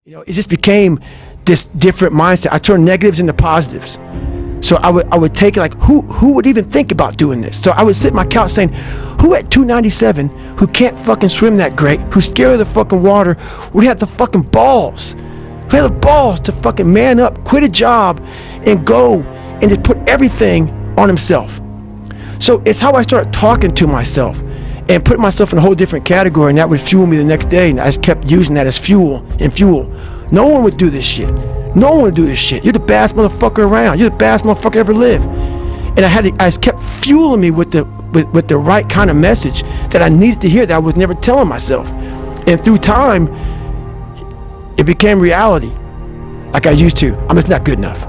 It just became this different mindset. I turned negatives into positives. So I would take it like, who would even think about doing this? So I would sit on my couch saying, who at 297, who can't fucking swim that great, who's scared of the fucking water, would have the fucking balls, who had the balls to fucking man up, quit a job, and go and just put everything on himself. So it's how I started talking to myself and putting myself in a whole different category, and that would fuel me the next day, and I just kept using that as fuel. No one would do this shit. No one would do this shit. You're the baddest motherfucker around. You're the baddest motherfucker ever lived. And I just kept fueling me with the right kind of message that I needed to hear, that I was never telling myself. And through time, it became reality. Like I used to. I'm just not good enough.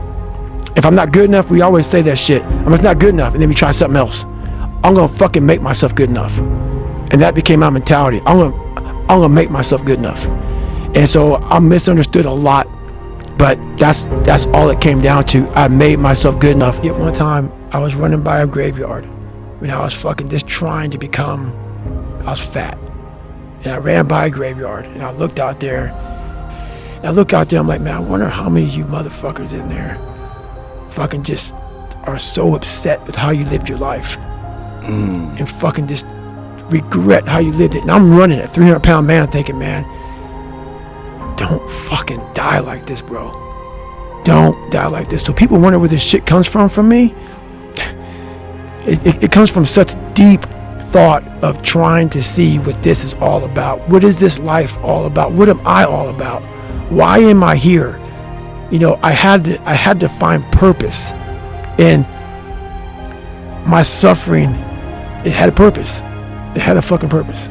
If I'm not good enough, we always say that shit. I'm just not good enough, and then we try something else. I'm gonna fucking make myself good enough. And that became my mentality. I'm gonna make myself good enough. And so I'm misunderstood a lot, but that's all it came down to. I made myself good enough. Yet one time I was running by a graveyard when I was fucking just trying to become, I was fat. And I ran by a graveyard and I looked out there. And I look out there, I'm like, man, I wonder how many of you motherfuckers in there fucking just are so upset with how you lived your life. And fucking just regret how you lived it. And I'm running a 300-pound man thinking, man, don't fucking die like this, bro. Don't die like this. So people wonder where this shit comes from me. It comes from such deep thought of trying to see what this is all about. What is this life all about? What am I all about? Why am I here? I had to find purpose. And my suffering, it had a purpose. It had a fucking purpose.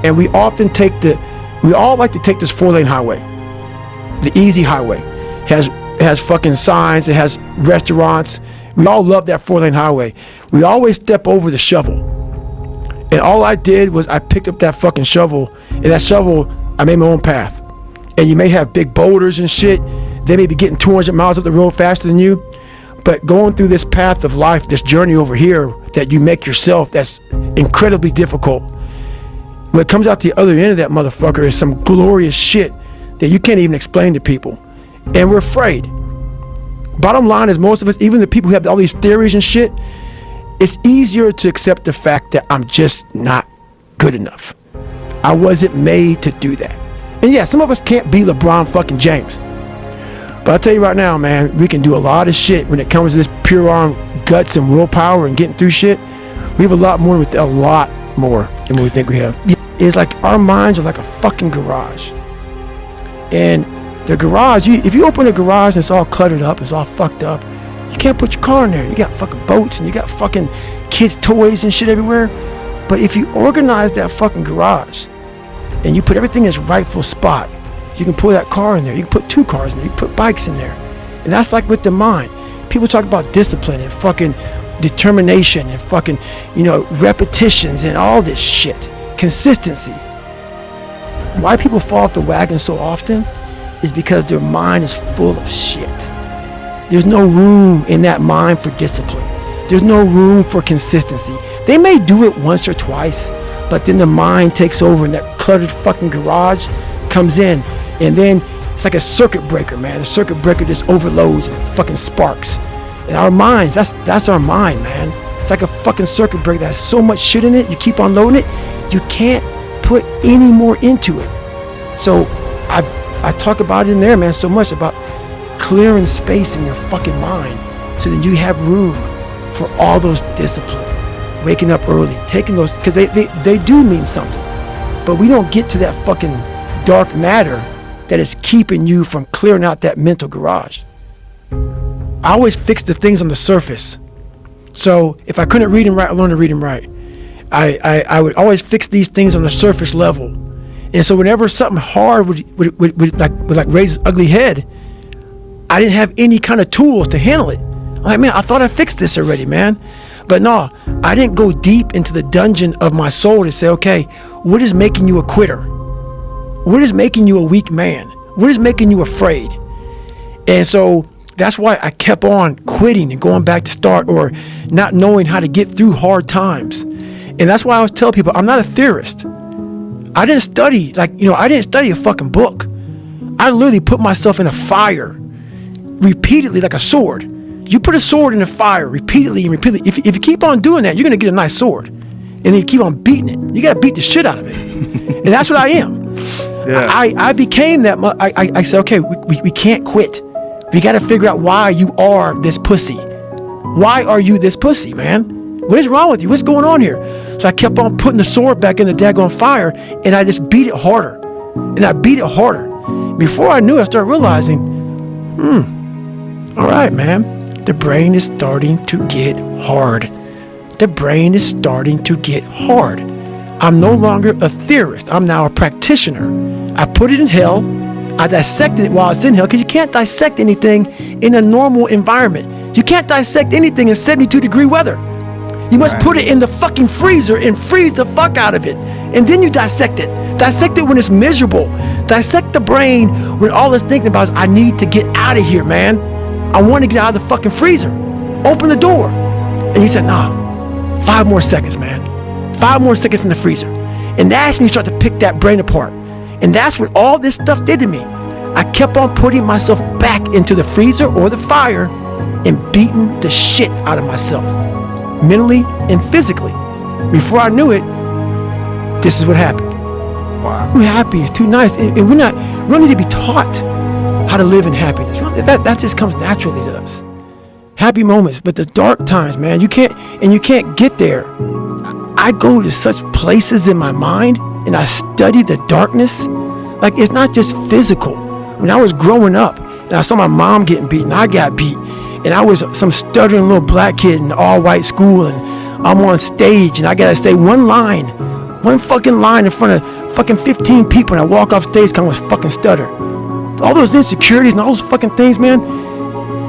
And we all like to take this 4-lane highway, the easy highway. It has fucking signs, it has restaurants. We all love that 4-lane highway. We always step over the shovel. And all I did was I picked up that fucking shovel, and that shovel, I made my own path. And you may have big boulders and shit. They may be getting 200 miles up the road faster than you. But going through this path of life, this journey over here that you make yourself, that's incredibly difficult. What comes out the other end of that motherfucker is some glorious shit that you can't even explain to people. And we're afraid. Bottom line is, most of us, even the people who have all these theories and shit, it's easier to accept the fact that I'm just not good enough. I wasn't made to do that. And yeah, some of us can't be LeBron fucking James. But I'll tell you right now, man, we can do a lot of shit when it comes to this pure arm guts and willpower and getting through shit. We have a lot more than what we think we have. It's like our minds are like a fucking garage. And the garage, if you open a garage and it's all cluttered up, it's all fucked up, you can't put your car in there. You got fucking boats and you got fucking kids' toys and shit everywhere. But if you organize that fucking garage and you put everything in its rightful spot, you can pull that car in there. You can put 2 cars in there. You can put bikes in there. And that's like with the mind. People talk about discipline and fucking determination and fucking, repetitions and all this shit. Consistency. Why people fall off the wagon so often is because their mind is full of shit. There's no room in that mind for discipline. There's no room for consistency. They may do it once or twice, but then the mind takes over and that cluttered fucking garage comes in. And then it's like a circuit breaker, man. The circuit breaker just overloads and fucking sparks. And our minds, that's our mind, man. It's like a fucking circuit breaker that has so much shit in it, you keep on loading it, you can't put any more into it. So I talk about it in there, man, so much about clearing space in your fucking mind so that you have room for all those discipline. Waking up early, taking those, because they do mean something. But we don't get to that fucking dark matter that is keeping you from clearing out that mental garage. I always fix the things on the surface. So if I couldn't read and write, I learned to read and write. I would always fix these things on the surface level. And so whenever something hard would raise its ugly head, I didn't have any kind of tools to handle it. I'm like, man, I thought I fixed this already, man. But no, I didn't go deep into the dungeon of my soul to say, okay, what is making you a quitter? What is making you a weak man? What is making you afraid? And so that's why I kept on quitting and going back to start, or not knowing how to get through hard times. And that's why I always tell people, I'm not a theorist. I didn't study, I didn't study a fucking book. I literally put myself in a fire repeatedly like a sword. You put a sword in the fire repeatedly and repeatedly. If you keep on doing that, you're going to get a nice sword. And then you keep on beating it. You got to beat the shit out of it. And that's what I am. Yeah. I became that. I said, okay, we can't quit. We got to figure out why you are this pussy. Why are you this pussy, man? What is wrong with you? What's going on here? So I kept on putting the sword back in the daggone fire, and I just beat it harder. And I beat it harder. Before I knew it, I started realizing, all right, man, the brain is starting to get hard. The brain is starting to get hard. I'm no longer a theorist. I'm now a practitioner. I put it in hell. I dissected it while it's in hell, because you can't dissect anything in a normal environment. You can't dissect anything in 72-degree weather. You must put it in the fucking freezer and freeze the fuck out of it. And then you dissect it. Dissect it when it's miserable. Dissect the brain when all it's thinking about is, I need to get out of here, man. I want to get out of the fucking freezer. Open the door. And he said, nah, 5 more seconds, man. 5 more seconds in the freezer. And that's when you start to pick that brain apart. And that's what all this stuff did to me. I kept on putting myself back into the freezer or the fire and beating the shit out of myself, mentally and physically. Before I knew it, this is what happened. Wow. Too happy is too nice. And we don't need to be taught how to live in happiness. That just comes naturally to us. Happy moments, but the dark times, man, you can't get there. I go to such places in my mind and I study the darkness. Like, it's not just physical. When I was growing up and I saw my mom getting beaten, I got beat. And I was some stuttering little black kid in an all-white school, and I'm on stage, and I gotta say one fucking line in front of fucking 15 people, and I walk off stage because I was fucking stutter. All those insecurities and all those fucking things, man,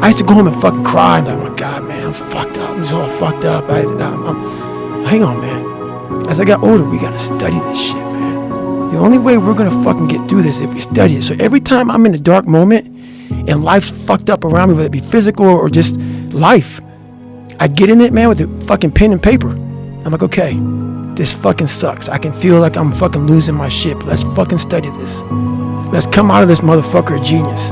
I used to go home and fucking cry. I'm like, oh my God, man, I'm fucked up. I'm just all fucked up. Hang on, man. As I got older, we gotta study this shit, man. The only way we're gonna fucking get through this is if we study it. So every time I'm in a dark moment, and life's fucked up around me, whether it be physical or just life, I get in it, man, with a fucking pen and paper. I'm like, okay, this fucking sucks. I can feel like I'm fucking losing my shit, but let's fucking study this. Let's come out of this motherfucker a genius.